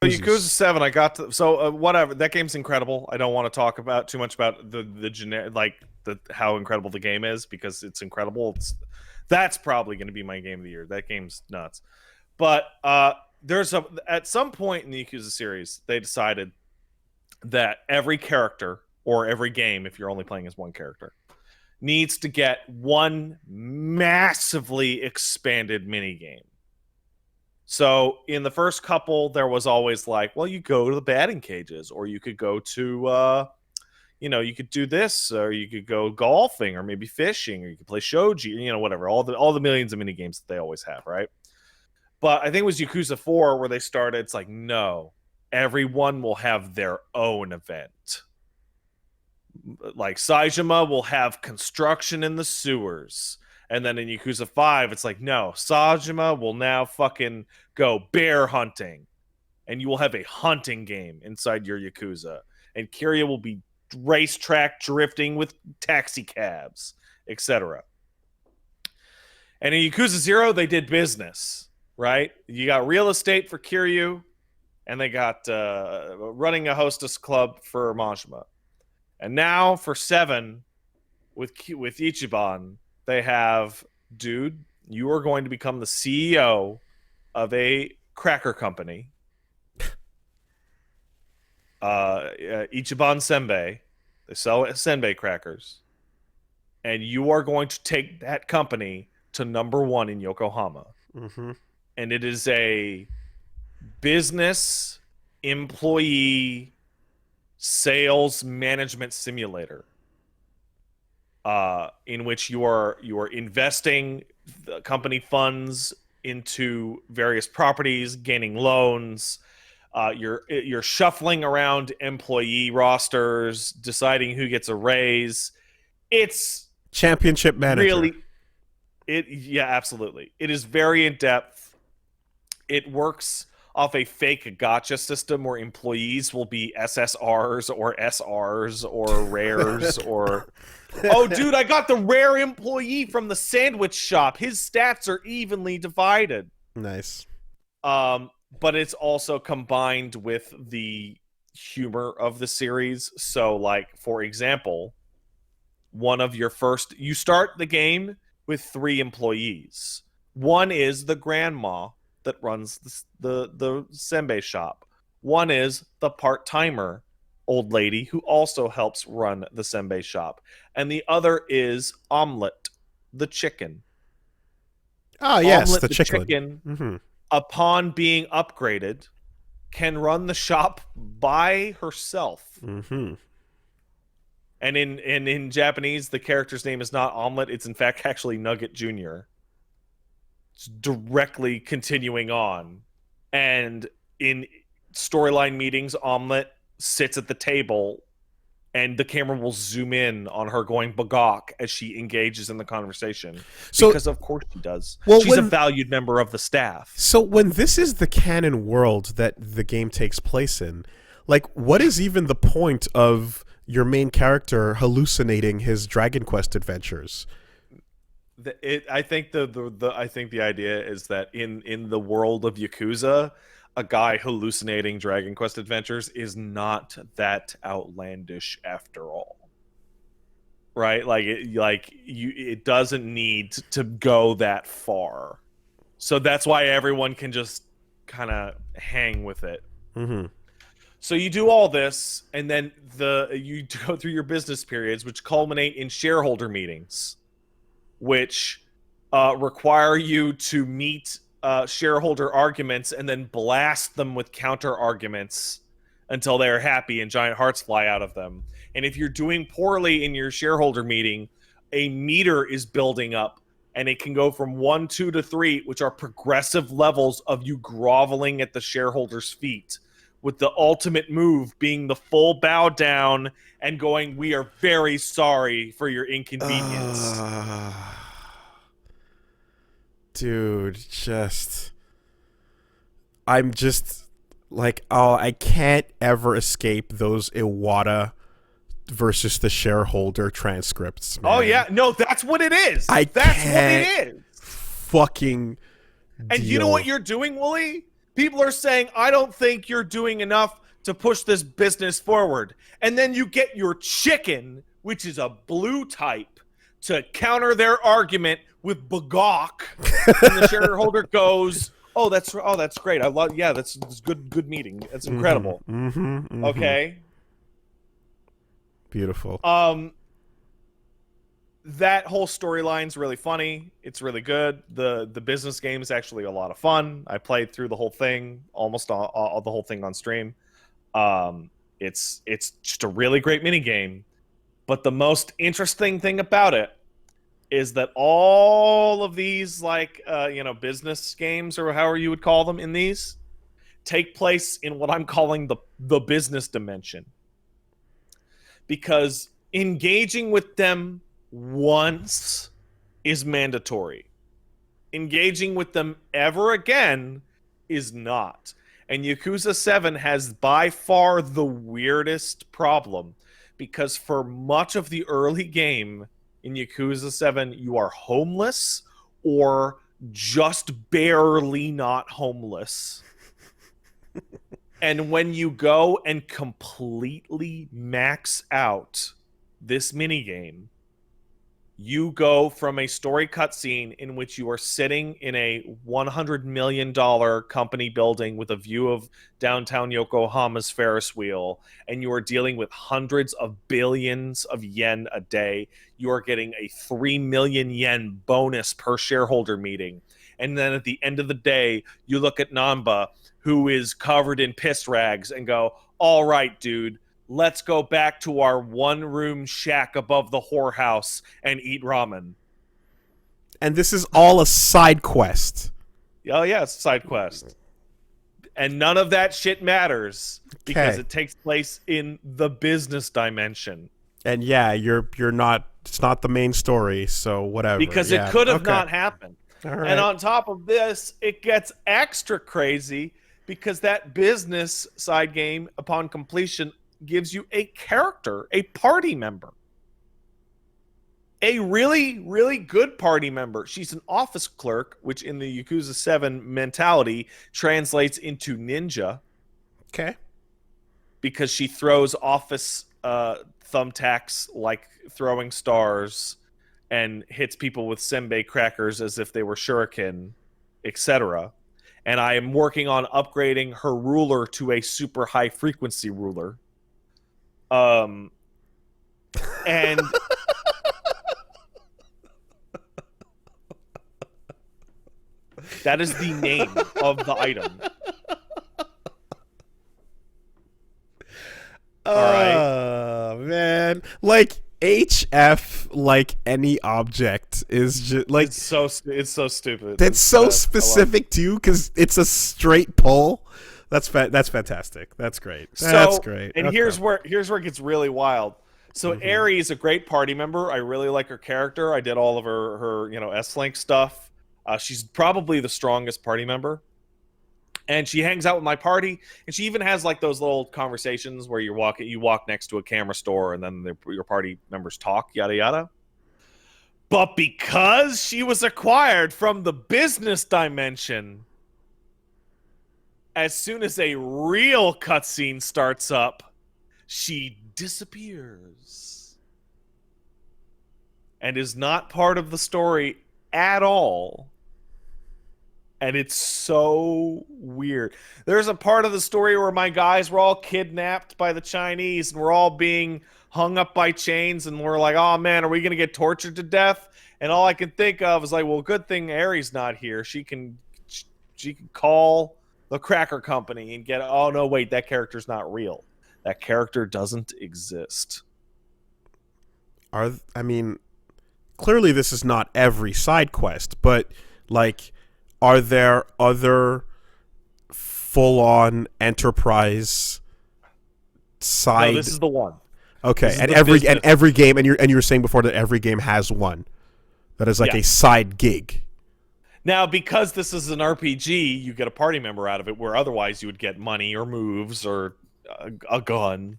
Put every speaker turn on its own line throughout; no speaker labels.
Yakuza 7, I got to whatever. That game's incredible. I don't want to talk about too much about the generic, like the how incredible the game is, because it's incredible. That's probably going to be my game of the year. That game's nuts. But at some point in the Yakuza series, they decided that every character, or every game, if you're only playing as one character, needs to get one massively expanded minigame. So in the first couple, there was always like, well, you go to the batting cages, or you could go to, you could do this, or you could go golfing, or maybe fishing, or you could play shogi, whatever. All the millions of mini games that they always have, right? But I think it was Yakuza 4 where they started. It's like, no, everyone will have their own event. Like Saejima will have construction in the sewers. And then in Yakuza 5, it's like, no, Saejima will now fucking go bear hunting. And you will have a hunting game inside your Yakuza. And Kiryu will be racetrack drifting with taxi cabs, etc. And in Yakuza 0, they did business, right? You got real estate for Kiryu, and they got running a hostess club for Majima. And now for 7, with Ichiban, they have, dude, you are going to become the CEO of a cracker company. Ichiban Senbei. They sell Senbei crackers. And you are going to take that company to #1 in Yokohama.
Mm-hmm.
And it is a business employee sales management simulator. In which you are investing the company funds into various properties, gaining loans. You're shuffling around employee rosters, deciding who gets a raise. It's
championship manager.
Yeah, absolutely. It is very in depth. It works off a fake gotcha system where employees will be SSRs or SRs or rares or... Oh, dude, I got the rare employee from the sandwich shop. His stats are evenly divided.
Nice.
But it's also combined with the humor of the series. So, like, for example, you start the game with 3 employees. One is the grandma that runs the senbei shop. One is the part-timer old lady who also helps run the senbei shop. And the other is Omelette, the chicken.
Oh, yes,
Omelette,
the chicken. Mm-hmm.
Upon being upgraded, can run the shop by herself.
Mm-hmm.
And in Japanese, the character's name is not Omelette. It's in fact actually Nugget Jr. It's directly continuing on. And in storyline meetings, Omelette sits at the table and the camera will zoom in on her going bagok as she engages in the conversation. Because of course she does. Well, she's a valued member of the staff.
So when this is the canon world that the game takes place in, like, what is even the point of your main character hallucinating his Dragon Quest adventures?
I think the idea is that in the world of Yakuza, a guy hallucinating Dragon Quest adventures is not that outlandish after all, right? It doesn't need to go that far, so that's why everyone can just kind of hang with it.
Mm-hmm.
So you do all this, and then you go through your business periods, which culminate in shareholder meetings, which require you to meet shareholder arguments and then blast them with counter arguments until they're happy and giant hearts fly out of them. And if you're doing poorly in your shareholder meeting, a meter is building up, and it can go from 1, 2 to 3, which are progressive levels of you groveling at the shareholders' feet, with the ultimate move being the full bow down and going, "We are very sorry for your inconvenience."
Dude, I'm just like, I can't ever escape those Iwata versus the shareholder transcripts, man.
Oh yeah, no, that's what it is. That's what it is.
Fucking
And you know what you're doing, Woolie? People are saying, I don't think you're doing enough to push this business forward. And then you get your chicken, which is a blue type, to counter their argument with Bagok. And the shareholder goes, oh, that's great. I love, yeah, that's good meeting. It's incredible. Okay.
Beautiful.
That whole storyline's really funny. It's really good. The business game is actually a lot of fun. I played through the whole thing, almost all the whole thing on stream. It's just a really great mini game. But the most interesting thing about it is that all of these, like, business games, or however you would call them in these, take place in what I'm calling the business dimension. Because engaging with them once is mandatory. Engaging with them ever again is not. And Yakuza 7 has by far the weirdest problem, because for much of the early game in Yakuza 7, you are homeless or just barely not homeless. And when you go and completely max out this minigame, you go from a story cutscene in which you are sitting in a $100 million company building with a view of downtown Yokohama's Ferris wheel, and you are dealing with hundreds of billions of yen a day. You are getting a 3 million yen bonus per shareholder meeting. And then at the end of the day, you look at Namba, who is covered in piss rags, and go, all right, dude, let's go back to our one-room shack above the whorehouse and eat ramen.
And this is all a side quest.
Oh, yeah, it's a side quest. And none of that shit matters because it takes place in the business dimension.
And yeah, you're not, it's not the main story, so whatever.
Because it could have not happened.
All right.
And on top of this, it gets extra crazy because that business side game, upon completion, gives you a character, a party member. A really, really good party member. She's an office clerk, which in the Yakuza 7 mentality translates into ninja.
Okay.
Because she throws office thumbtacks like throwing stars and hits people with senbei crackers as if they were shuriken, etc. And I am working on upgrading her ruler to a super high frequency ruler. And that is the name of the item. All right,
man, like HF, like any object is just like
it's so stupid.
That's so specific too, because it's a straight pull. That's fantastic. That's great. That's great.
And here's where it gets really wild. So Aerie is a great party member. I really like her character. I did all of her S-Link stuff. She's probably the strongest party member. And she hangs out with my party, and she even has like those little conversations where you walk next to a camera store, and then your party members talk, yada yada. But because she was acquired from the business dimension, as soon as a real cutscene starts up, she disappears and is not part of the story at all. And it's so weird. There's a part of the story where my guys were all kidnapped by the Chinese and we're all being hung up by chains, and we're like, oh man, are we going to get tortured to death? And all I can think of is like, well, good thing Aerie's not here. She can call the Cracker Company and get, oh no, wait, that character's not real. That character doesn't exist.
I mean, clearly this is not every side quest, but like, are there other full-on enterprise side?
No, this is the one.
Okay, and every game, and you were saying before that every game has one that is like a side gig.
Now, because this is an RPG, you get a party member out of it, where otherwise you would get money or moves or a gun,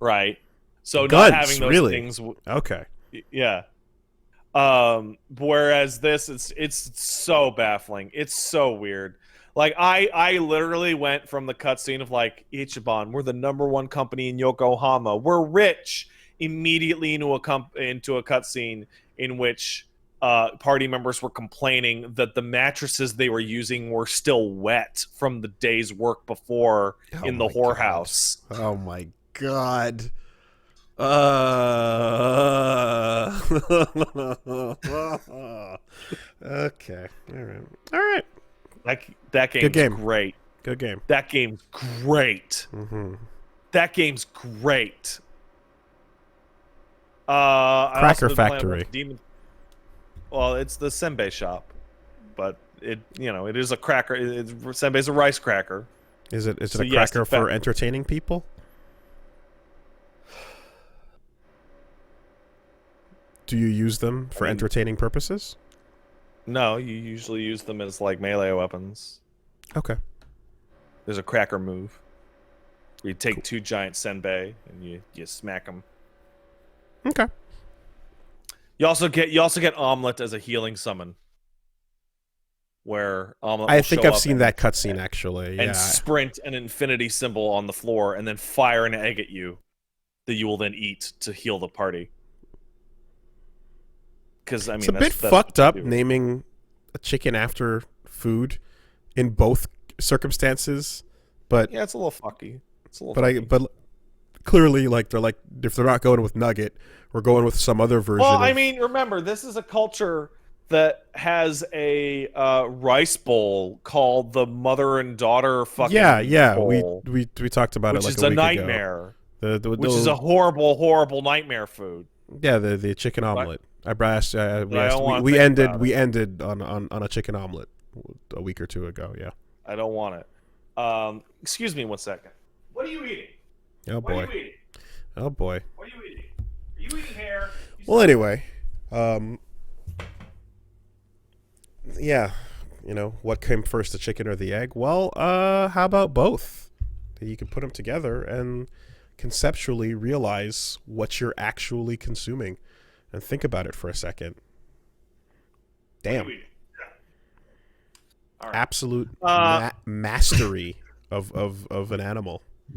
right? So
Guns,
not having those
really?
things.
Okay.
Yeah. Whereas this, it's so baffling. It's so weird. Like I literally went from the cutscene of like Ichiban, we're the #1 company in Yokohama, we're rich, immediately into a cutscene in which party members were complaining that the mattresses they were using were still wet from the day's work before
Oh
in the
my god.
whorehouse.
Oh my god. Okay. All right. All right.
That
Good
game's
game.
great.
Good game.
That game's great.
Mm-hmm.
That game's great. I also
Cracker
been playing
Factory.
Demon. Well, it's the senbei shop, but it it is a cracker. Senbei's a rice cracker.
Is it
So
a
yes,
cracker for entertaining people? Do you use them for entertaining purposes?
No, you usually use them as like melee weapons.
Okay.
There's a cracker move. You take two giant senbei and you smack them.
Okay.
You also get Omelet as a healing summon, where Omelet
I
will
think
show
I've
up
seen that cutscene actually.
and
Yeah.
sprint an infinity symbol on the floor and then fire an egg at you that you will then eat to heal the party. Because I mean,
It's a bit fucked up naming a chicken after food in both circumstances, but
yeah, it's a little fucky. It's a little.
but clearly, like they're like, if they're not going with nugget, we're going with some other version.
Well,
of...
I mean, remember, this is a culture that has a rice bowl called the mother and daughter fucking bowl,
we talked about
which
it like
is
a week
nightmare.
ago.
Which is a horrible nightmare food.
Yeah, the chicken omelet. We ended on a chicken omelet a week or two ago. Yeah.
I don't want it. Excuse me 1 second. What are you eating?
Oh boy.
What are you eating?
Oh boy.
What are you eating? Are you eating hair?
Well, anyway, yeah, what came first, the chicken or the egg? Well, how about both? You can put them together and conceptually realize what you're actually consuming, and think about it for a second. Damn.
All right.
Absolute mastery of an animal.